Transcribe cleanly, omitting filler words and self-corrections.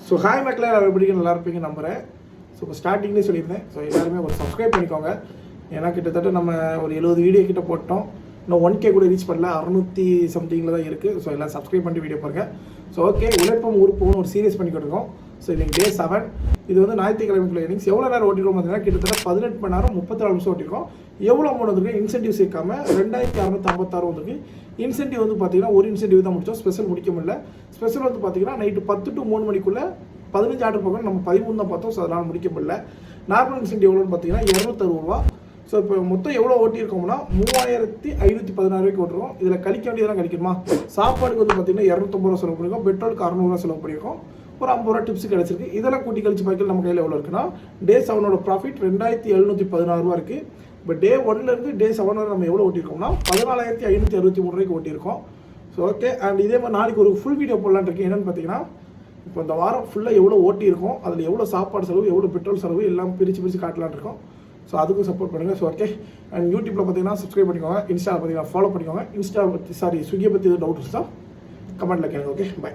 So hi மக்களே, எப்படி நல்லா இருப்பீங்க நம்புகிறேன். ஸோ இப்போ ஸ்டார்டிங்லேயே சொல்லியிருந்தேன். ஸோ எல்லாருமே ஒரு சப்ஸ்கிரைப் பண்ணிக்கோங்க. ஏன்னா கிட்டத்தட்ட நம்ம ஒரு 70 வீடியோ கிட்ட போட்டோம். இன்னும் 1K கூட ரீச் பண்ணல, 600 சம்திங்கில் தான் இருக்குது. ஸோ எல்லாம் சப்ஸ்கிரைப் பண்ணி வீடியோ பாருங்கள். ஸோ ஓகே, உழைப்பும் உறுப்பும் ஒரு சீரியஸ் பண்ணிக்கிட்டு இருக்கோம். ஸோ இன்றைக்கி டே 7. இது வந்து ஞாயிற்றுக்கிழமைக்குள்ள இன்னிங்ஸ். எவ்வளோ நேரம் ஓட்டிருக்கோம் பார்த்தீங்கன்னா கிட்டத்தட்ட 18 மணி நேரம் 34 நிமிஷம் ஓட்டிருக்கோம். எவ்வளோ அமௌண்ட் வந்துருக்கு? இன்சென்டிவ் சேர்க்காம 2656 வந்துருக்கு. இன்சென்டிவ் வந்து பார்த்தீங்கன்னா ஒரு இன்சென்டிவ் தான் முடித்தோம், ஸ்பெஷல் முடிக்க முடியல. ஸ்பெஷல் வந்து பார்த்தீங்கன்னா நைட்டு 10 to 3 மணிக்குள்ளே 15 ஆர்டர் பார்க்கணும், நம்ம 13 தான் பார்த்தோம். ஸோ அதனால் முடிக்க முடியல. நார்மல் இன்சென்டிவ் எவ்வளோன்னு பார்த்தீங்கன்னா 260 ரூபா. ஸோ இப்போ மொத்தம் எவ்வளோ ஓட்டியிருக்கோம்னா 3516 ரூபாய்க்கு ஓட்டுருக்கோம். இதில் கழிக்க வேண்டியதெல்லாம் கழிக்கணுமா? சாப்பாடுக்கு வந்து பார்த்தீங்கன்னா 250 ரூபா செலவு பண்ணியிருக்கோம், பெட்ரோலுக்கு 600 ரூபா செலவு பண்ணியிருக்கோம், ஒரு 50 ரூபா டிப்ஸ் கிடச்சிருக்கு. இதெல்லாம் கூட்டி கழிச்சு பார்க்கல நம்ம கையில் எவ்வளோ இருக்குன்னா டே 7ஓட ப்ராஃபிட் 2716 ரூபா இருக்குது. இப்போ டே 1லேருந்து டே 7 வரை நம்ம எவ்வளோ ஓட்டியிருக்கோம்னா 14563 ரூபாய்க்கு ஓட்டியிருக்கோம். ஸோ ஓகே, அண்ட் இதே மாதிரி நாளைக்கு ஒரு ஃபுல் வீடியோ போடலான்னு இருக்கேன். என்னென்னு பார்த்தீங்கன்னா இப்போ இந்த வாரம் ஃபுல்லாக எவ்வளோ ஓட்டியிருக்கோம், அதில் எவ்வளோ சாப்பாடு செலவு, எவ்வளோ பெட்ரோல் செலவு எல்லாம் பிரித்து காட்டலான்னு இருக்கோம். ஸோ அதுக்கும் சப்போர்ட் பண்ணுங்கள். ஸோ ஓகே, அண்ட் யூடியூப்பில் பார்த்தீங்கன்னா சப்ஸ்கிரைப் பண்ணிக்கோங்க, இன்ஸ்டாவில் பார்த்தீங்கன்னா ஃபாலோ பண்ணிக்கோங்க. ஸ்விக்கியை பற்றி எதுவும் டவுட் இருந்தால் கமெண்ட்டில் கேளுங்க. Okay, by.